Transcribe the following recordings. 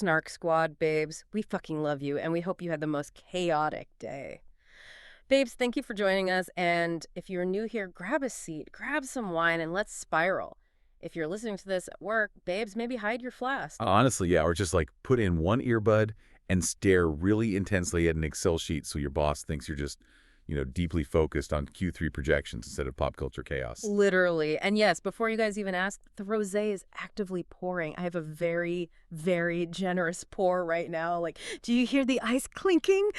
Snark Squad, babes. We fucking love you, and we hope you had the most chaotic day. Babes, thank you for joining us, and if you're new here, grab a seat, grab some wine, and let's spiral. If you're listening to this at work, babes, maybe hide your flask. Honestly, yeah, or just like put in one earbud and stare really intensely at an Excel sheet so your boss thinks you're just, deeply focused on Q3 projections instead of pop culture chaos. Literally. And yes, before you guys even ask, the rosé is actively pouring. I have a very, very generous pour right now. Like, do you hear the ice clinking?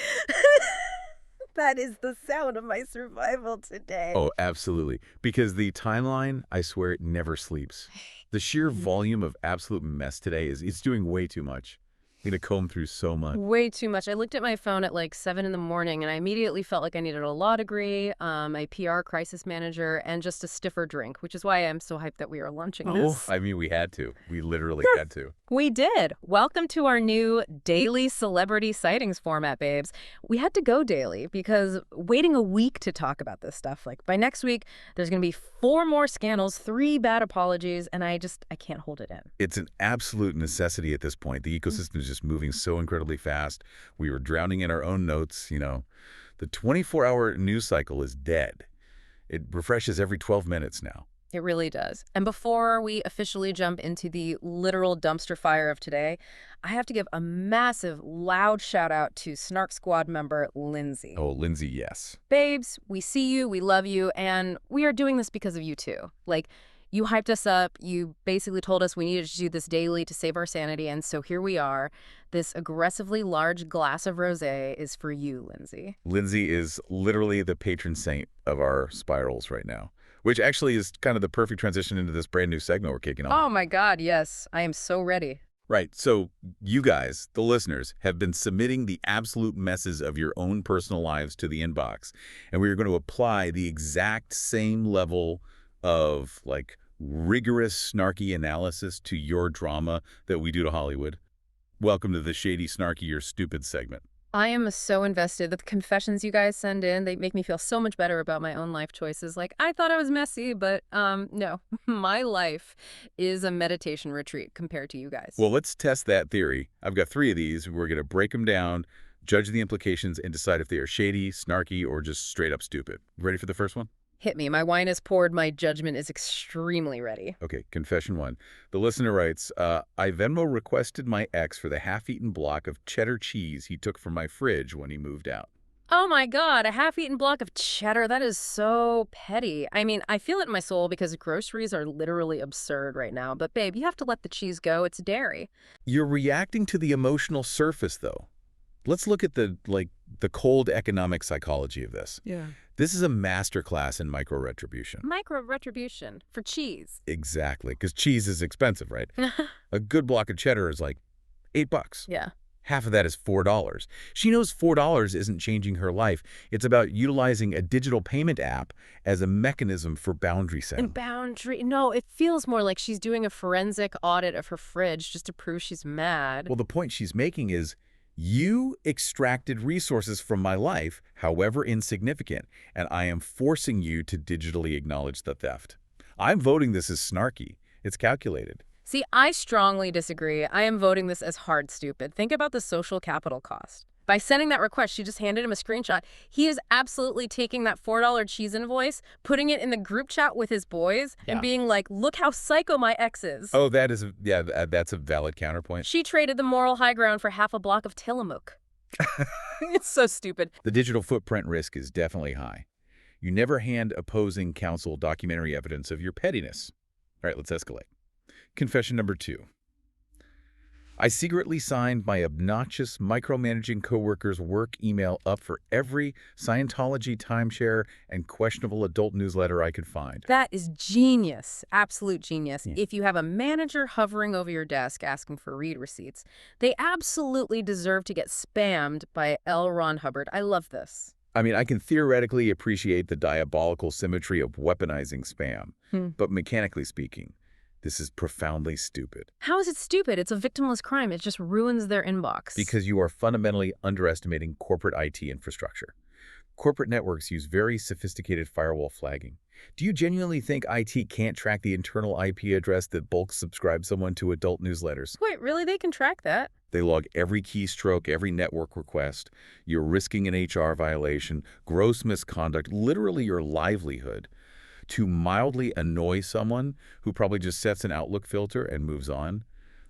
That is the sound of my survival today. Oh, absolutely. Because the timeline, I swear, it never sleeps. The sheer volume of absolute mess today it's doing way too much. I'm going to comb through so much. Way too much. I looked at my phone at like 7 in the morning and I immediately felt like I needed a law degree, a PR crisis manager, and just a stiffer drink, which is why I'm so hyped that we are launching this. I mean, we had to. We literally had to. We did. Welcome to our new daily celebrity sightings format, babes. We had to go daily because waiting a week to talk about this stuff, like by next week, there's going to be 4 more scandals, 3 bad apologies, and I can't hold it in. It's an absolute necessity at this point. The ecosystem is just moving so incredibly fast. We were drowning in our own notes, The 24-hour news cycle is dead. It refreshes every 12 minutes now. It really does. And before we officially jump into the literal dumpster fire of today, I have to give a massive, loud shout out to Snark Squad member Lindsay. Oh, Lindsay, yes. Babes, we see you, we love you, and we are doing this because of you too. Like, you hyped us up. You basically told us we needed to do this daily to save our sanity, and so here we are. This aggressively large glass of rosé is for you, Lindsay. Lindsay is literally the patron saint of our spirals right now, which actually is kind of the perfect transition into this brand new segment we're kicking off. Oh my God, yes. I am so ready. Right. So you guys, the listeners, have been submitting the absolute messes of your own personal lives to the inbox, and we are going to apply the exact same level of rigorous, snarky analysis to your drama that we do to Hollywood. Welcome to the Shady, Snarky, or Stupid segment. I am so invested. The confessions you guys send in, they make me feel so much better about my own life choices. Like, I thought I was messy, but no. My life is a meditation retreat compared to you guys. Well, let's test that theory. I've got 3 of these. We're going to break them down, judge the implications, and decide if they are shady, snarky, or just straight up stupid. Ready for the first one? Hit me. My wine is poured. My judgment is extremely ready. Okay, confession 1. The listener writes, I Venmo requested my ex for the half-eaten block of cheddar cheese he took from my fridge when he moved out. Oh my God, a half-eaten block of cheddar. That is so petty. I mean, I feel it in my soul because groceries are literally absurd right now. But babe, you have to let the cheese go. It's dairy. You're reacting to the emotional surface, though. Let's look at the cold economic psychology of this. Yeah. This is a masterclass in micro-retribution. Micro-retribution for cheese. Exactly, because cheese is expensive, right? A good block of cheddar is like $8. Yeah. Half of that is $4. She knows $4 isn't changing her life. It's about utilizing a digital payment app as a mechanism for boundary setting. No, it feels more like she's doing a forensic audit of her fridge just to prove she's mad. Well, the point she's making is, you extracted resources from my life, however insignificant, and I am forcing you to digitally acknowledge the theft. I'm voting this as snarky. It's calculated. See, I strongly disagree. I am voting this as hard stupid. Think about the social capital cost. By sending that request, she just handed him a screenshot. He is absolutely taking that $4 cheese invoice, putting it in the group chat with his boys, and being like, look how psycho my ex is. Oh, that's a valid counterpoint. She traded the moral high ground for half a block of Tillamook. It's so stupid. The digital footprint risk is definitely high. You never hand opposing counsel documentary evidence of your pettiness. All right, let's escalate. Confession number 2. I secretly signed my obnoxious micromanaging coworker's work email up for every Scientology timeshare and questionable adult newsletter I could find. That is genius. Absolute genius. Yeah. If you have a manager hovering over your desk asking for read receipts, they absolutely deserve to get spammed by L. Ron Hubbard. I love this. I mean, I can theoretically appreciate the diabolical symmetry of weaponizing spam, but mechanically speaking, this is profoundly stupid. How is it stupid? It's a victimless crime. It just ruins their inbox. Because you are fundamentally underestimating corporate IT infrastructure. Corporate networks use very sophisticated firewall flagging. Do you genuinely think IT can't track the internal IP address that bulk subscribes someone to adult newsletters? Wait, really? They can track that? They log every keystroke, every network request. You're risking an HR violation, gross misconduct, literally your livelihood, to mildly annoy someone who probably just sets an Outlook filter and moves on.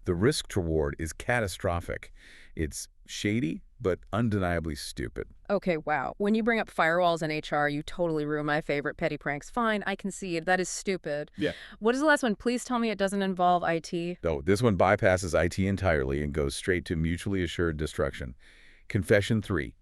The risk to reward is catastrophic. It's shady, but undeniably stupid. Okay, wow. When you bring up firewalls and HR, you totally ruin my favorite petty pranks. Fine, I concede. That is stupid. Yeah. What is the last one? Please tell me it doesn't involve IT. No, this one bypasses IT entirely and goes straight to mutually assured destruction. Confession 3.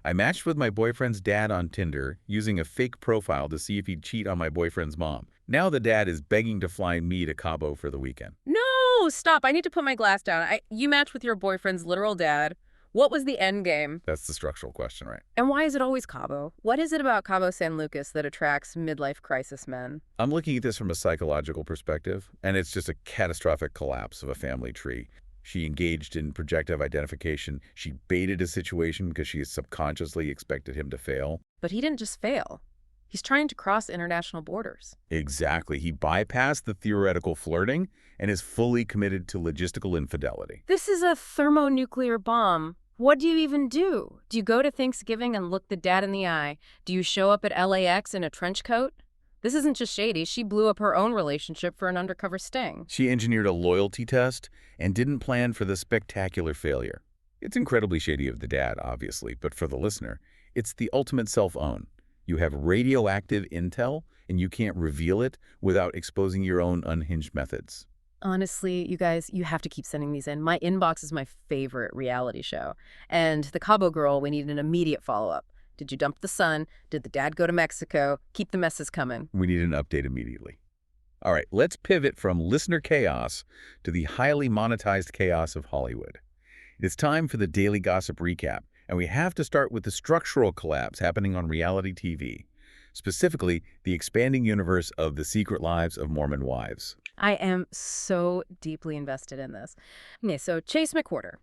I matched with my boyfriend's dad on Tinder using a fake profile to see if he'd cheat on my boyfriend's mom. Now the dad is begging to fly me to Cabo for the weekend. No, stop. I need to put my glass down. You matched with your boyfriend's literal dad. What was the end game? That's the structural question, right? And why is it always Cabo? What is it about Cabo San Lucas that attracts midlife crisis men? I'm looking at this from a psychological perspective, and it's just a catastrophic collapse of a family tree. She engaged in projective identification. She baited a situation because she subconsciously expected him to fail. But he didn't just fail. He's trying to cross international borders. Exactly. He bypassed the theoretical flirting and is fully committed to logistical infidelity. This is a thermonuclear bomb. What do you even do? Do you go to Thanksgiving and look the dad in the eye? Do you show up at LAX in a trench coat? This isn't just shady. She blew up her own relationship for an undercover sting. She engineered a loyalty test and didn't plan for the spectacular failure. It's incredibly shady of the dad, obviously, but for the listener, it's the ultimate self-own. You have radioactive intel, and you can't reveal it without exposing your own unhinged methods. Honestly, you guys, you have to keep sending these in. My inbox is my favorite reality show. And the Cabo girl, we need an immediate follow-up. Did you dump the son? Did the dad go to Mexico? Keep the messes coming. We need an update immediately. All right, let's pivot from listener chaos to the highly monetized chaos of Hollywood. It's time for the Daily Gossip Recap, and we have to start with the structural collapse happening on reality TV, specifically the expanding universe of The Secret Lives of Mormon Wives. I am so deeply invested in this. Okay, so Chase McWhorter.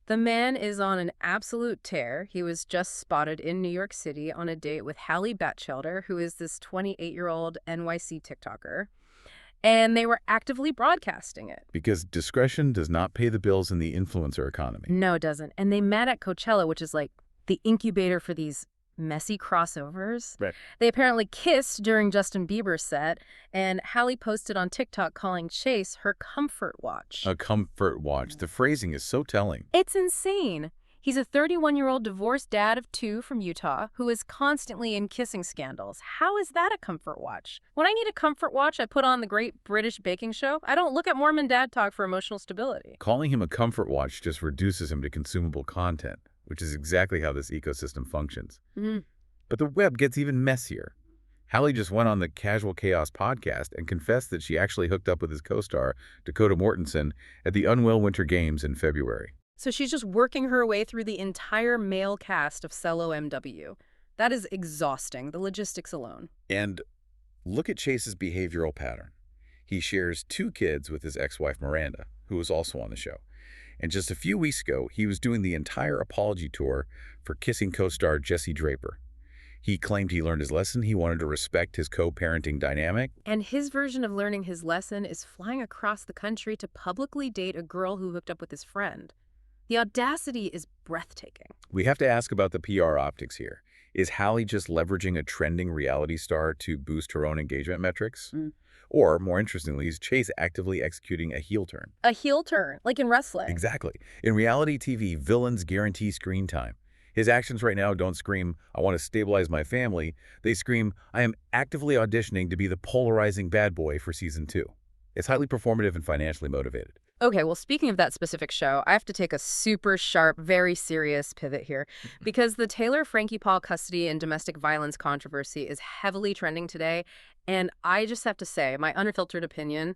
The man is on an absolute tear. He was just spotted in New York City on a date with Hallie Batchelder, who is this 28-year-old NYC TikToker. And they were actively broadcasting it. Because discretion does not pay the bills in the influencer economy. No, it doesn't. And they met at Coachella, which is like the incubator for these messy crossovers. Right. They apparently kissed during Justin Bieber's set, and Hallie posted on TikTok calling Chase her comfort watch. A comfort watch. The phrasing is so telling. It's insane. He's a 31-year-old divorced dad of 2 from Utah who is constantly in kissing scandals. How is that a comfort watch? When I need a comfort watch, I put on the Great British Baking Show. I don't look at Mormon dad talk for emotional stability. Calling him a comfort watch just reduces him to consumable content, which is exactly how this ecosystem functions. But the web gets even messier. Hallie just went on the Casual Chaos podcast and confessed that she actually hooked up with his co-star, Dakota Mortensen, at the Unwell Winter Games in February. So she's just working her way through the entire male cast of Cello MW. That is exhausting, the logistics alone. And look at Chase's behavioral pattern. He shares 2 kids with his ex-wife Miranda, who was also on the show. And just a few weeks ago, he was doing the entire apology tour for kissing co-star Jesse Draper. He claimed he learned his lesson. He wanted to respect his co-parenting dynamic. And his version of learning his lesson is flying across the country to publicly date a girl who hooked up with his friend. The audacity is breathtaking. We have to ask about the PR optics here. Is Hallie just leveraging a trending reality star to boost her own engagement metrics? Or, more interestingly, is Chase actively executing a heel turn? A heel turn, like in wrestling. Exactly. In reality TV, villains guarantee screen time. His actions right now don't scream, I want to stabilize my family. They scream, I am actively auditioning to be the polarizing bad boy for season 2. It's highly performative and financially motivated. Okay, well, speaking of that specific show, I have to take a super sharp, very serious pivot here because the Taylor-Frankie Paul custody and domestic violence controversy is heavily trending today, and I just have to say, my unfiltered opinion,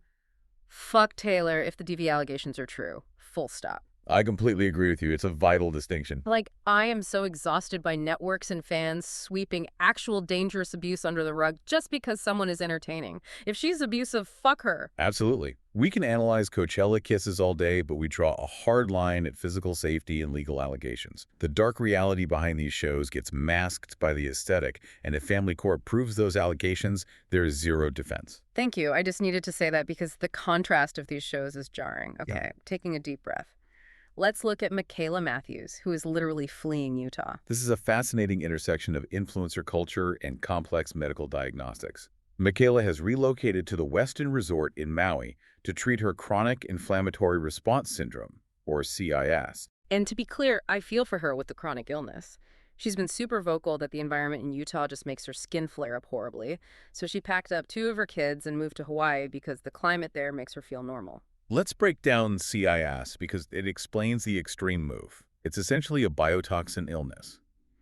fuck Taylor if the DV allegations are true. Full stop. I completely agree with you. It's a vital distinction. Like, I am so exhausted by networks and fans sweeping actual dangerous abuse under the rug just because someone is entertaining. If she's abusive, fuck her. Absolutely. We can analyze Coachella kisses all day, but we draw a hard line at physical safety and legal allegations. The dark reality behind these shows gets masked by the aesthetic, and if family court proves those allegations, there is zero defense. Thank you. I just needed to say that because the contrast of these shows is jarring. Okay, taking a deep breath. Let's look at Michaela Matthews, who is literally fleeing Utah. This is a fascinating intersection of influencer culture and complex medical diagnostics. Michaela has relocated to the Westin Resort in Maui to treat her chronic inflammatory response syndrome, or CIS. And to be clear, I feel for her with the chronic illness. She's been super vocal that the environment in Utah just makes her skin flare up horribly, so she packed up 2 of her kids and moved to Hawaii because the climate there makes her feel normal. Let's break down CIS because it explains the extreme move. It's essentially a biotoxin illness.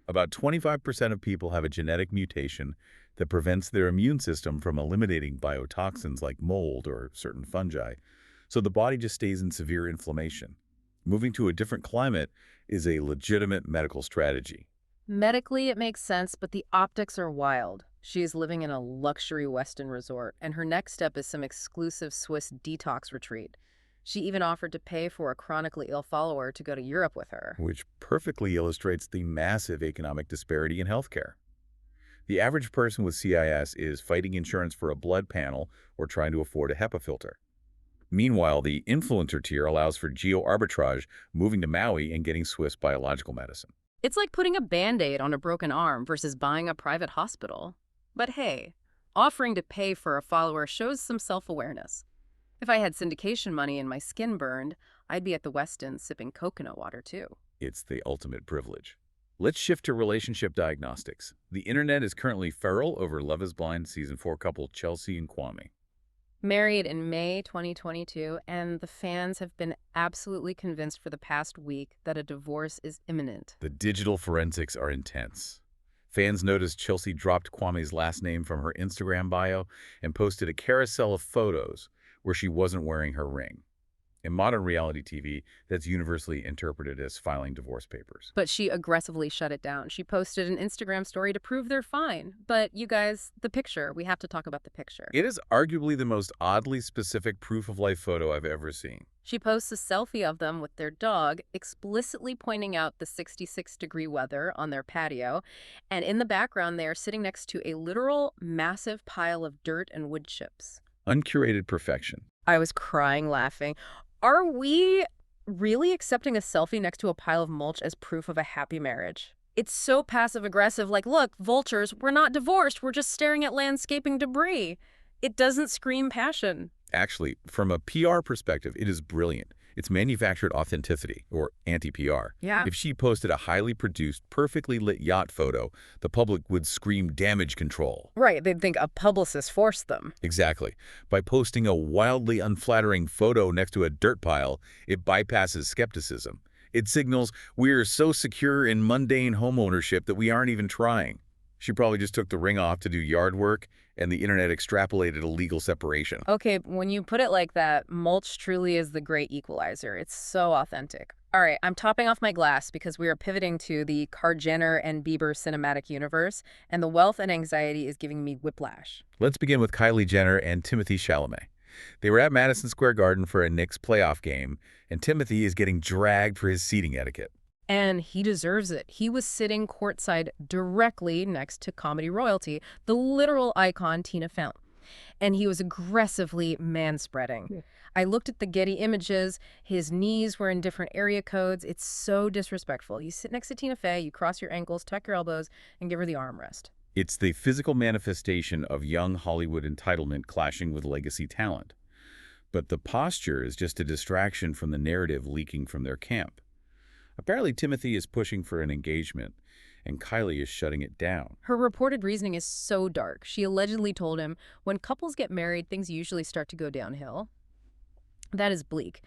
About 25% of people have a genetic mutation that prevents their immune system from eliminating biotoxins like mold or certain fungi, so the body just stays in severe inflammation. Moving to a different climate is a legitimate medical strategy. Medically, it makes sense, but the optics are wild. She is living in a luxury Westin resort, and her next step is some exclusive Swiss detox retreat. She even offered to pay for a chronically ill follower to go to Europe with her. Which perfectly illustrates the massive economic disparity in healthcare. The average person with CIS is fighting insurance for a blood panel or trying to afford a HEPA filter. Meanwhile, the influencer tier allows for geo-arbitrage, moving to Maui and getting Swiss biological medicine. It's like putting a Band-Aid on a broken arm versus buying a private hospital. But hey, offering to pay for a follower shows some self-awareness. If I had syndication money and my skin burned, I'd be at the Westin sipping coconut water too. It's the ultimate privilege. Let's shift to relationship diagnostics. The internet is currently feral over Love is Blind Season 4 couple Chelsea and Kwame. Married in May 2022, and the fans have been absolutely convinced for the past week that a divorce is imminent. The digital forensics are intense. Fans noticed Chelsea dropped Kwame's last name from her Instagram bio and posted a carousel of photos where she wasn't wearing her ring. In modern reality TV, that's universally interpreted as filing divorce papers. But she aggressively shut it down. She posted an Instagram story to prove they're fine. But you guys, the picture, we have to talk about the picture. It is arguably the most oddly specific proof-of-life photo I've ever seen. She posts a selfie of them with their dog, explicitly pointing out the 66-degree weather on their patio, and in the background they are sitting next to a literal massive pile of dirt and wood chips. Uncurated perfection. I was crying laughing. Are we really accepting a selfie next to a pile of mulch as proof of a happy marriage? It's so passive-aggressive, like, look, vultures, we're not divorced, we're just staring at landscaping debris. It doesn't scream passion. Actually, from a PR perspective, it is brilliant. It's manufactured authenticity, or anti-PR. Yeah. If she posted a highly produced, perfectly lit yacht photo, the public would scream damage control. Right, they'd think a publicist forced them. Exactly. By posting a wildly unflattering photo next to a dirt pile, it bypasses skepticism. It signals we're so secure in mundane homeownership that we aren't even trying. She probably just took the ring off to do yard work, and the internet extrapolated a legal separation. Okay, when you put it like that, mulch truly is the great equalizer. It's so authentic. All right, I'm topping off my glass because we are pivoting to the Jenner and Bieber cinematic universe, and the wealth and anxiety is giving me whiplash. Let's begin with Kylie Jenner and Timothée Chalamet. They were at Madison Square Garden for a Knicks playoff game, and Timothy is getting dragged for his seating etiquette. And he deserves it. He was sitting courtside directly next to comedy royalty, the literal icon Tina Fey. And he was aggressively manspreading. Yeah. I looked at the Getty images. His knees were in different area codes. It's so disrespectful. You sit next to Tina Fey, you cross your ankles, tuck your elbows, and give her the armrest. It's the physical manifestation of young Hollywood entitlement clashing with legacy talent. But the posture is just a distraction from the narrative leaking from their camp. Apparently, Timothy is pushing for an engagement, and Kylie is shutting it down. Her reported reasoning is so dark. She allegedly told him, when couples get married, things usually start to go downhill. That is bleak.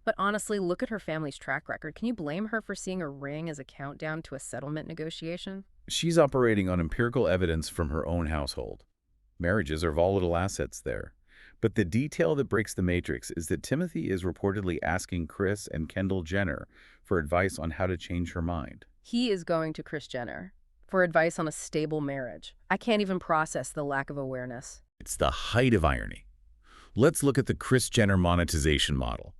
But honestly, look at her family's track record. Can you blame her for seeing a ring as a countdown to a settlement negotiation? She's operating on empirical evidence from her own household. Marriages are volatile assets there. But the detail that breaks the matrix is that Timothy is reportedly asking Kris and Kendall Jenner for advice on how to change her mind. He is going to Kris Jenner for advice on a stable marriage. I can't even process the lack of awareness. It's the height of irony. Let's look at the Kris Jenner monetization model.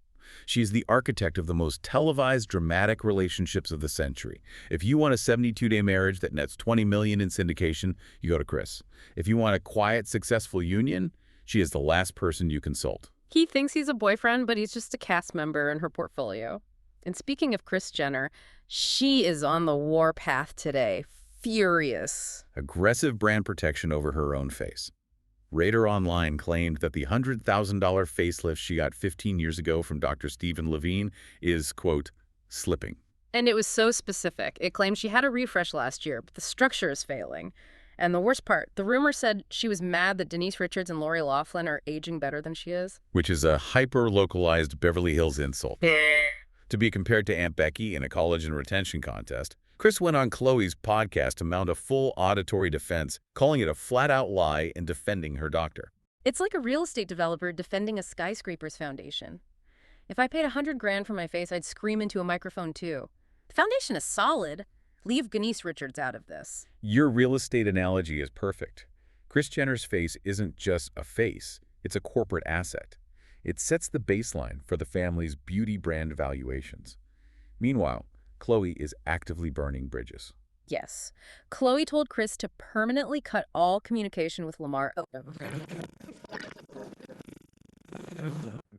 She is the architect of the most televised, dramatic relationships of the century. If you want a 72-day marriage that nets $20 million in syndication, you go to Kris. If you want a quiet, successful union, she is the last person you consult. He thinks he's a boyfriend, but he's just a cast member in her portfolio. And speaking of Kris Jenner, she is on the warpath today. Furious. Aggressive brand protection over her own face. Radar Online claimed that the $100,000 facelift she got 15 years ago from Dr. Stephen Levine is, quote, slipping. And it was so specific. It claimed she had a refresh last year, but the structure is failing. And the worst part, the rumor said she was mad that Denise Richards and Lori Loughlin are aging better than she is. Which is a hyper-localized Beverly Hills insult. To be compared to Aunt Becky in a college and retention contest, Kris went on Khloe's podcast to mount a full auditory defense, calling it a flat-out lie and defending her doctor. It's like a real estate developer defending a skyscraper's foundation. If I paid $100,000 for my face, I'd scream into a microphone too. The foundation is solid. Leave Denise Richards out of this. Your real estate analogy is perfect. Kris Jenner's face isn't just a face, it's a corporate asset. It sets the baseline for the family's beauty brand valuations. Meanwhile, Khloe is actively burning bridges. Yes. Khloe told Kris to permanently cut all communication with Lamar.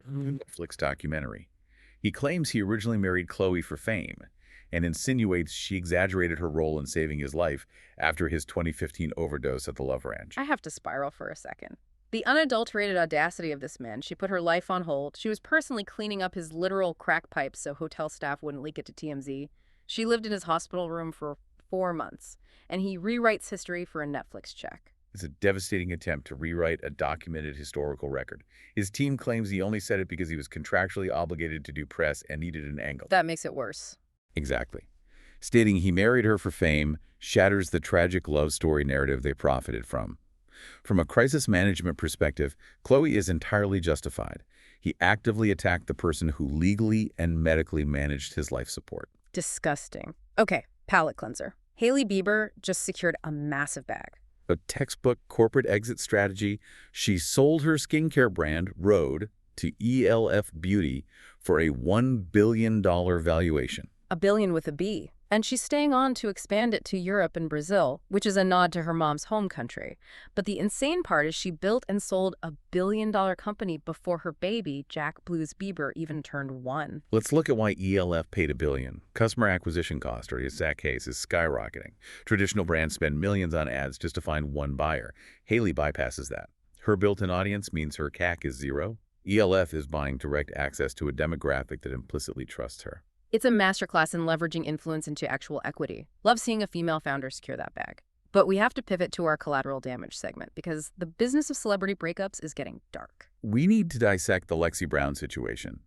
Netflix documentary. He claims he originally married Khloe for fame and insinuates she exaggerated her role in saving his life after his 2015 overdose at the Love Ranch. I have to spiral for a second. The unadulterated audacity of this man. She put her life on hold. She was personally cleaning up his literal crack pipes so hotel staff wouldn't leak it to TMZ. She lived in his hospital room for 4 months, and he rewrites history for a Netflix check. It's a devastating attempt to rewrite a documented historical record. His team claims he only said it because he was contractually obligated to do press and needed an angle. That makes it worse. Exactly. Stating he married her for fame shatters the tragic love story narrative they profited from. From a crisis management perspective, Khloe is entirely justified. He actively attacked the person who legally and medically managed his life support. Disgusting. Okay, palate cleanser. Hailey Bieber just secured a massive bag. A textbook corporate exit strategy. She sold her skincare brand, Rhode, to ELF Beauty for a $1 billion valuation. A billion with a B. And she's staying on to expand it to Europe and Brazil, which is a nod to her mom's home country. But the insane part is she built and sold a billion-dollar company before her baby, Jack Blues Bieber, even turned 1. Let's look at why ELF paid $1 billion. Customer acquisition cost, or SAC case, is skyrocketing. Traditional brands spend millions on ads just to find one buyer. Hailey bypasses that. Her built-in audience means her CAC is zero. ELF is buying direct access to a demographic that implicitly trusts her. It's a masterclass in leveraging influence into actual equity. Love seeing a female founder secure that bag. But we have to pivot to our collateral damage segment because the business of celebrity breakups is getting dark. We need to dissect the Lexi Brown situation.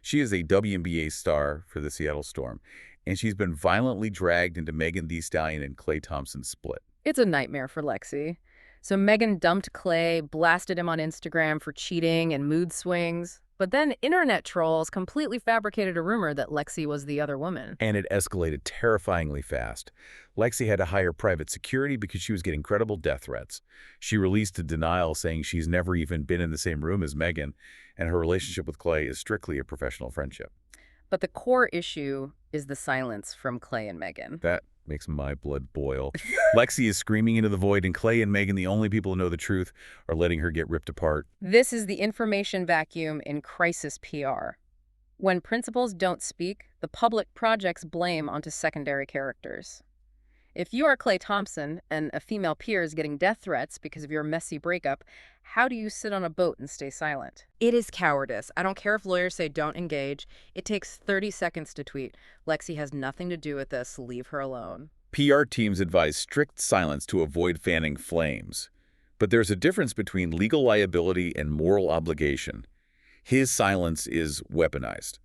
She is a WNBA star for the Seattle Storm, and she's been violently dragged into Megan Thee Stallion and Klay Thompson's split. It's a nightmare for Lexi. So Megan dumped Klay, blasted him on Instagram for cheating and mood swings. But then internet trolls completely fabricated a rumor that Lexi was the other woman. And it escalated terrifyingly fast. Lexi had to hire private security because she was getting credible death threats. She released a denial saying she's never even been in the same room as Megan, and her relationship with Klay is strictly a professional friendship. But the core issue is the silence from Klay and Megan. That makes my blood boil. Lexi is screaming into the void, and Klay and Megan, the only people who know the truth, are letting her get ripped apart. This is the information vacuum in crisis PR. When principals don't speak, the public projects blame onto secondary characters. If you are Klay Thompson and a female peer is getting death threats because of your messy breakup, how do you sit on a boat and stay silent? It is cowardice. I don't care if lawyers say don't engage. It takes 30 seconds to tweet. Lexi has nothing to do with this. Leave her alone. PR teams advise strict silence to avoid fanning flames. But there's a difference between legal liability and moral obligation. His silence is weaponized.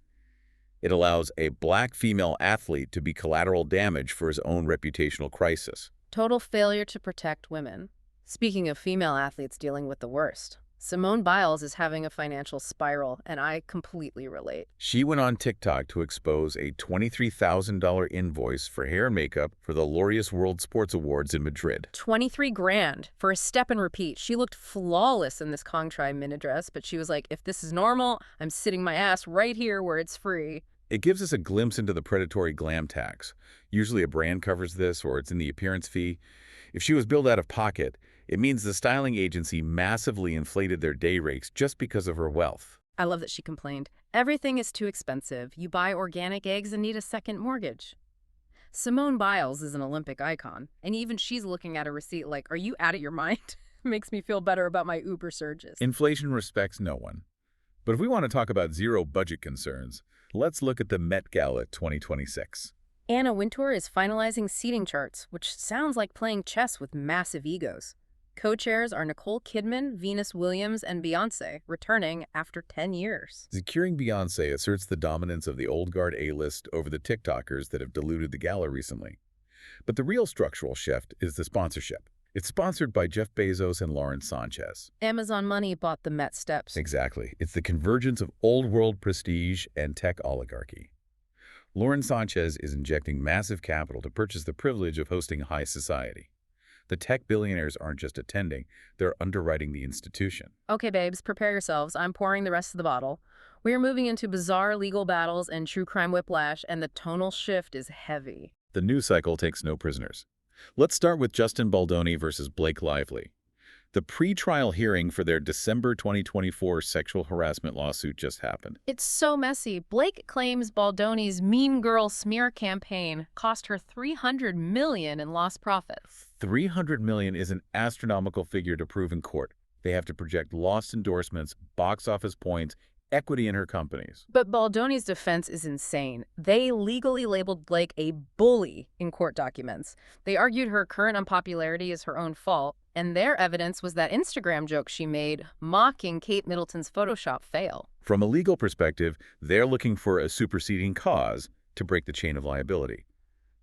It allows a black female athlete to be collateral damage for his own reputational crisis. Total failure to protect women. Speaking of female athletes dealing with the worst, Simone Biles is having a financial spiral, and I completely relate. She went on TikTok to expose a $23,000 invoice for hair and makeup for the Laureus World Sports Awards in Madrid. 23 grand for a step and repeat. She looked flawless in this Kongtrai mini dress, but she was like, if this is normal, I'm sitting my ass right here where it's free. It gives us a glimpse into the predatory glam tax. Usually a brand covers this, or it's in the appearance fee. If she was billed out of pocket, it means the styling agency massively inflated their day rates just because of her wealth. I love that she complained. Everything is too expensive. You buy organic eggs and need a second mortgage. Simone Biles is an Olympic icon, and even she's looking at a receipt like, are you out of your mind? Makes me feel better about my Uber surges. Inflation respects no one. But if we want to talk about zero-budget concerns, let's look at the Met Gala 2026. Anna Wintour is finalizing seating charts, which sounds like playing chess with massive egos. Co-chairs are Nicole Kidman, Venus Williams, and Beyoncé, returning after 10 years. Securing Beyoncé asserts the dominance of the old guard A-list over the TikTokers that have diluted the gala recently. But the real structural shift is the sponsorship. It's sponsored by Jeff Bezos and Lauren Sanchez. Amazon money bought the Met steps. Exactly. It's the convergence of old-world prestige and tech oligarchy. Lauren Sanchez is injecting massive capital to purchase the privilege of hosting high society. The tech billionaires aren't just attending, they're underwriting the institution. Okay, babes, prepare yourselves. I'm pouring the rest of the bottle. We are moving into bizarre legal battles and true crime whiplash, and the tonal shift is heavy. The news cycle takes no prisoners. Let's start with Justin Baldoni versus Blake Lively. The pre-trial hearing for their December 2024 sexual harassment lawsuit just happened. It's so messy. Blake claims Baldoni's Mean Girl smear campaign cost her $300 million in lost profits. $300 million is an astronomical figure to prove in court. They have to project lost endorsements, box office points, equity in her companies. But Baldoni's defense is insane. They legally labeled Blake a bully in court documents. They argued her current unpopularity is her own fault, and their evidence was that Instagram joke she made mocking Kate Middleton's Photoshop fail. From a legal perspective, they're looking for a superseding cause to break the chain of liability.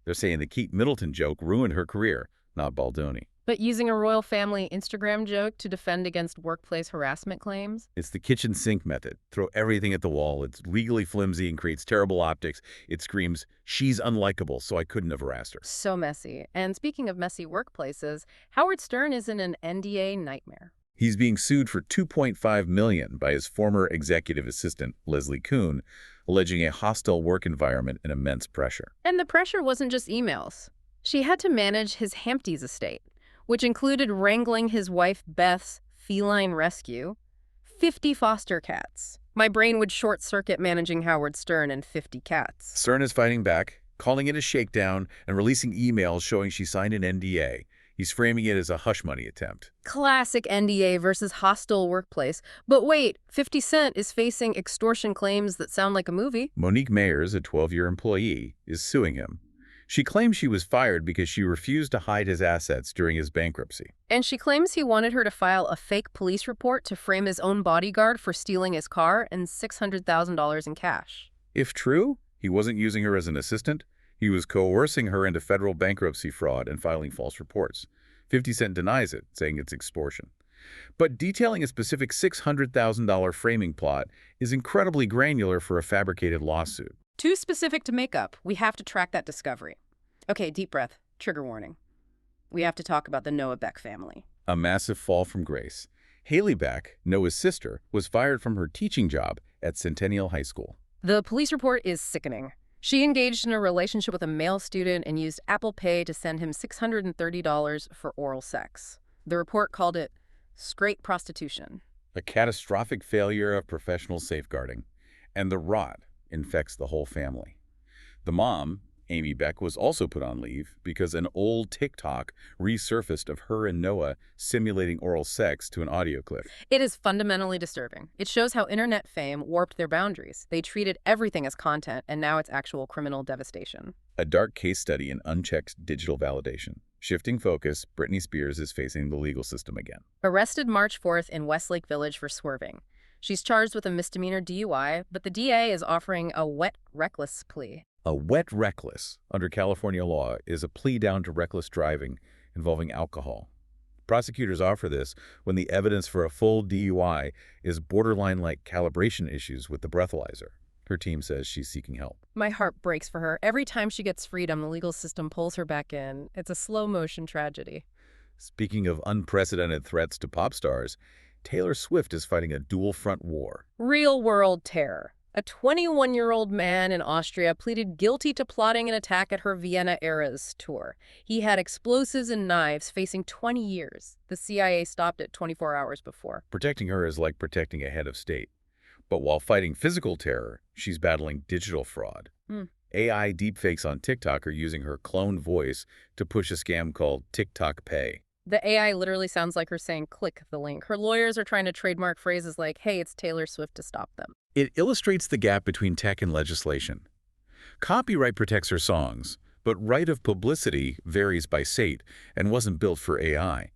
They're saying the Kate Middleton joke ruined her career, not Baldoni. But using a royal family Instagram joke to defend against workplace harassment claims? It's the kitchen sink method. Throw everything at the wall. It's legally flimsy and creates terrible optics. It screams, she's unlikable, so I couldn't have harassed her. So messy. And speaking of messy workplaces, Howard Stern is in an NDA nightmare. He's being sued for $2.5 million by his former executive assistant, Leslie Kuhn, alleging a hostile work environment and immense pressure. And the pressure wasn't just emails. She had to manage his Hamptons estate, which included wrangling his wife Beth's feline rescue, 50 foster cats. My brain would short-circuit managing Howard Stern and 50 cats. Stern is fighting back, calling it a shakedown, and releasing emails showing she signed an NDA. He's framing it as a hush-money attempt. Classic NDA versus hostile workplace. But wait, 50 Cent is facing extortion claims that sound like a movie. Monique Mayers, a 12-year employee, is suing him. She claims she was fired because she refused to hide his assets during his bankruptcy. And she claims he wanted her to file a fake police report to frame his own bodyguard for stealing his car and $600,000 in cash. If true, he wasn't using her as an assistant. He was coercing her into federal bankruptcy fraud and filing false reports. 50 Cent denies it, saying it's extortion. But detailing a specific $600,000 framing plot is incredibly granular for a fabricated lawsuit. Too specific to make up. We have to track that discovery. Okay, deep breath. Trigger warning. We have to talk about the Noah Beck family. A massive fall from grace. Haley Beck, Noah's sister, was fired from her teaching job at Centennial High School. The police report is sickening. She engaged in a relationship with a male student and used Apple Pay to send him $630 for oral sex. The report called it straight prostitution. A catastrophic failure of professional safeguarding. And the rot infects the whole family. The mom, Amy Beck, was also put on leave because an old TikTok resurfaced of her and Noah simulating oral sex to an audio clip. It is fundamentally disturbing. It shows how internet fame warped their boundaries. They treated everything as content, and now it's actual criminal devastation. A dark case study in unchecked digital validation. Shifting focus, Britney Spears is facing the legal system again. Arrested March 4th in Westlake Village for swerving. She's charged with a misdemeanor DUI, but the DA is offering a wet, reckless plea. A wet reckless, under California law, is a plea down to reckless driving involving alcohol. Prosecutors offer this when the evidence for a full DUI is borderline-like calibration issues with the breathalyzer. Her team says she's seeking help. My heart breaks for her. Every time she gets freedom, the legal system pulls her back in. It's a slow-motion tragedy. Speaking of unprecedented threats to pop stars, Taylor Swift is fighting a dual-front war. Real-world terror. A 21-year-old man in Austria pleaded guilty to plotting an attack at her Vienna Eras tour. He had explosives and knives, facing 20 years. The CIA stopped it 24 hours before. Protecting her is like protecting a head of state. But while fighting physical terror, she's battling digital fraud. Hmm. AI deepfakes on TikTok are using her cloned voice to push a scam called TikTok Pay. The AI literally sounds like her saying, click the link. Her lawyers are trying to trademark phrases like, hey, it's Taylor Swift to stop them. It illustrates the gap between tech and legislation. Copyright protects her songs, but right of publicity varies by state and wasn't built for AI.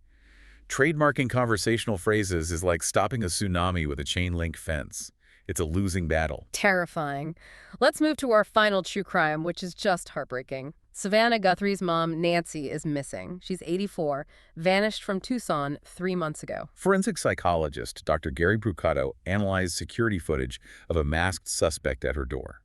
Trademarking conversational phrases is like stopping a tsunami with a chain-link fence. It's a losing battle. Terrifying. Let's move to our final true crime, which is just heartbreaking. Savannah Guthrie's mom, Nancy, is missing. She's 84, vanished from Tucson 3 months ago. Forensic psychologist Dr. Gary Brucato analyzed security footage of a masked suspect at her door.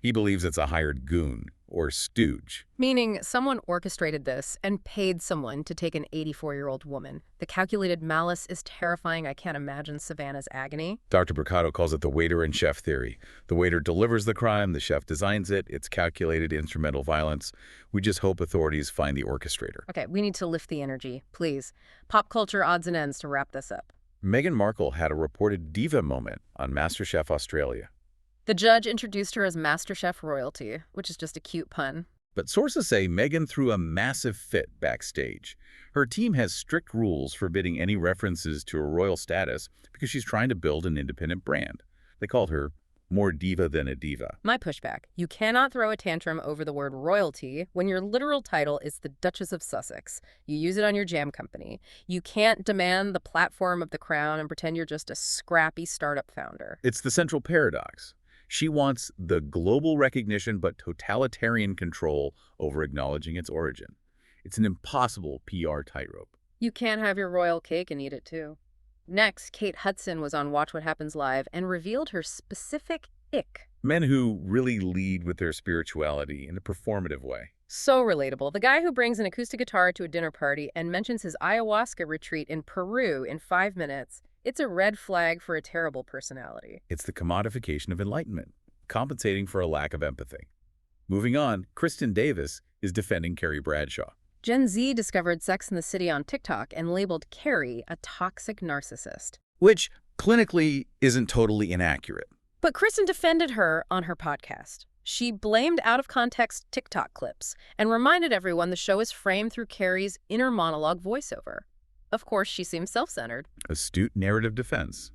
He believes it's a hired goon, or stooge. Meaning someone orchestrated this and paid someone to take an 84-year-old woman. The calculated malice is terrifying. I can't imagine Savannah's agony. Dr. Brucato calls it the waiter and chef theory. The waiter delivers the crime, the chef designs it, it's calculated instrumental violence. We just hope authorities find the orchestrator. Okay, we need to lift the energy, please. Pop culture odds and ends to wrap this up. Meghan Markle had a reported diva moment on MasterChef Australia. The judge introduced her as MasterChef royalty, which is just a cute pun. But sources say Meghan threw a massive fit backstage. Her team has strict rules forbidding any references to her royal status because she's trying to build an independent brand. They called her more diva than a diva. My pushback. You cannot throw a tantrum over the word royalty when your literal title is the Duchess of Sussex. You use it on your jam company. You can't demand the platform of the crown and pretend you're just a scrappy startup founder. It's the central paradox. She wants the global recognition but totalitarian control over acknowledging its origin. It's an impossible PR tightrope. You can't have your royal cake and eat it too. Next, Kate Hudson was on Watch What Happens Live and revealed her specific ick. Men who really lead with their spirituality in a performative way. So relatable. The guy who brings an acoustic guitar to a dinner party and mentions his ayahuasca retreat in Peru in 5 minutes. It's a red flag for a terrible personality. It's the commodification of enlightenment, compensating for a lack of empathy. Moving on, Kristen Davis is defending Carrie Bradshaw. Gen Z discovered Sex and the City on TikTok and labeled Carrie a toxic narcissist. Which clinically isn't totally inaccurate. But Kristen defended her on her podcast. She blamed out-of-context TikTok clips and reminded everyone the show is framed through Carrie's inner monologue voiceover. Of course, she seems self-centered. Astute narrative defense.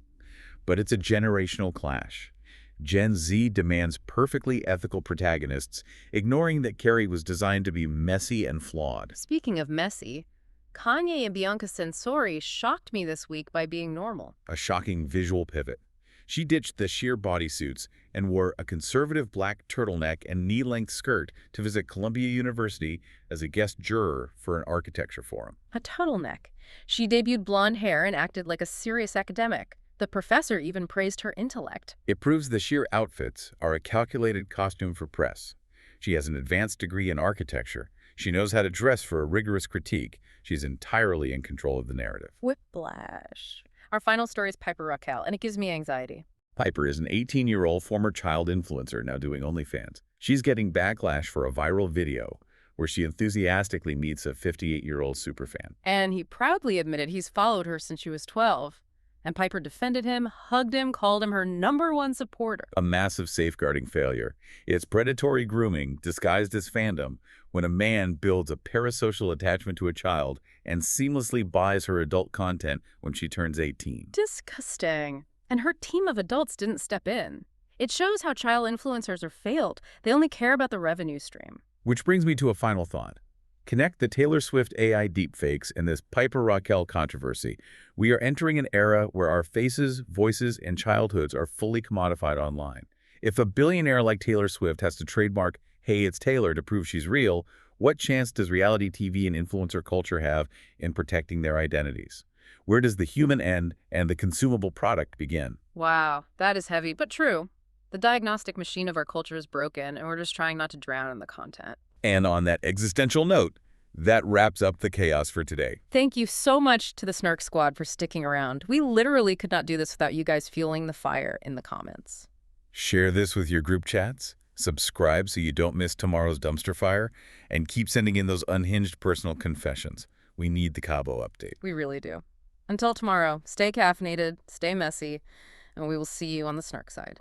But it's a generational clash. Gen Z demands perfectly ethical protagonists, ignoring that Carrie was designed to be messy and flawed. Speaking of messy, Kanye and Bianca Censori shocked me this week by being normal. A shocking visual pivot. She ditched the sheer bodysuits and wore a conservative black turtleneck and knee-length skirt to visit Columbia University as a guest juror for an architecture forum. A turtleneck. She debuted blonde hair and acted like a serious academic. The professor even praised her intellect. It proves the sheer outfits are a calculated costume for press. She has an advanced degree in architecture. She knows how to dress for a rigorous critique. She's entirely in control of the narrative. Whiplash. Our final story is Piper Raquel, and it gives me anxiety. Piper is an 18-year-old former child influencer now doing OnlyFans. She's getting backlash for a viral video where she enthusiastically meets a 58-year-old superfan. And he proudly admitted he's followed her since she was 12. And Piper defended him, hugged him, called him her #1 supporter. A massive safeguarding failure. It's predatory grooming disguised as fandom when a man builds a parasocial attachment to a child and seamlessly buys her adult content when she turns 18. Disgusting. And her team of adults didn't step in. It shows how child influencers are failed. They only care about the revenue stream. Which brings me to a final thought. Connect the Taylor Swift AI deepfakes and this Piper Raquel controversy. We are entering an era where our faces, voices, and childhoods are fully commodified online. If a billionaire like Taylor Swift has to trademark, "Hey, it's Taylor," to prove she's real, what chance does reality TV and influencer culture have in protecting their identities? Where does the human end and the consumable product begin? Wow, that is heavy, but true. The diagnostic machine of our culture is broken, and we're just trying not to drown in the content. And on that existential note, that wraps up the chaos for today. Thank you so much to the Snark Squad for sticking around. We literally could not do this without you guys fueling the fire in the comments. Share this with your group chats, subscribe so you don't miss tomorrow's dumpster fire, and keep sending in those unhinged personal confessions. We need the Cabo update. We really do. Until tomorrow, stay caffeinated, stay messy, and we will see you on the Snark side.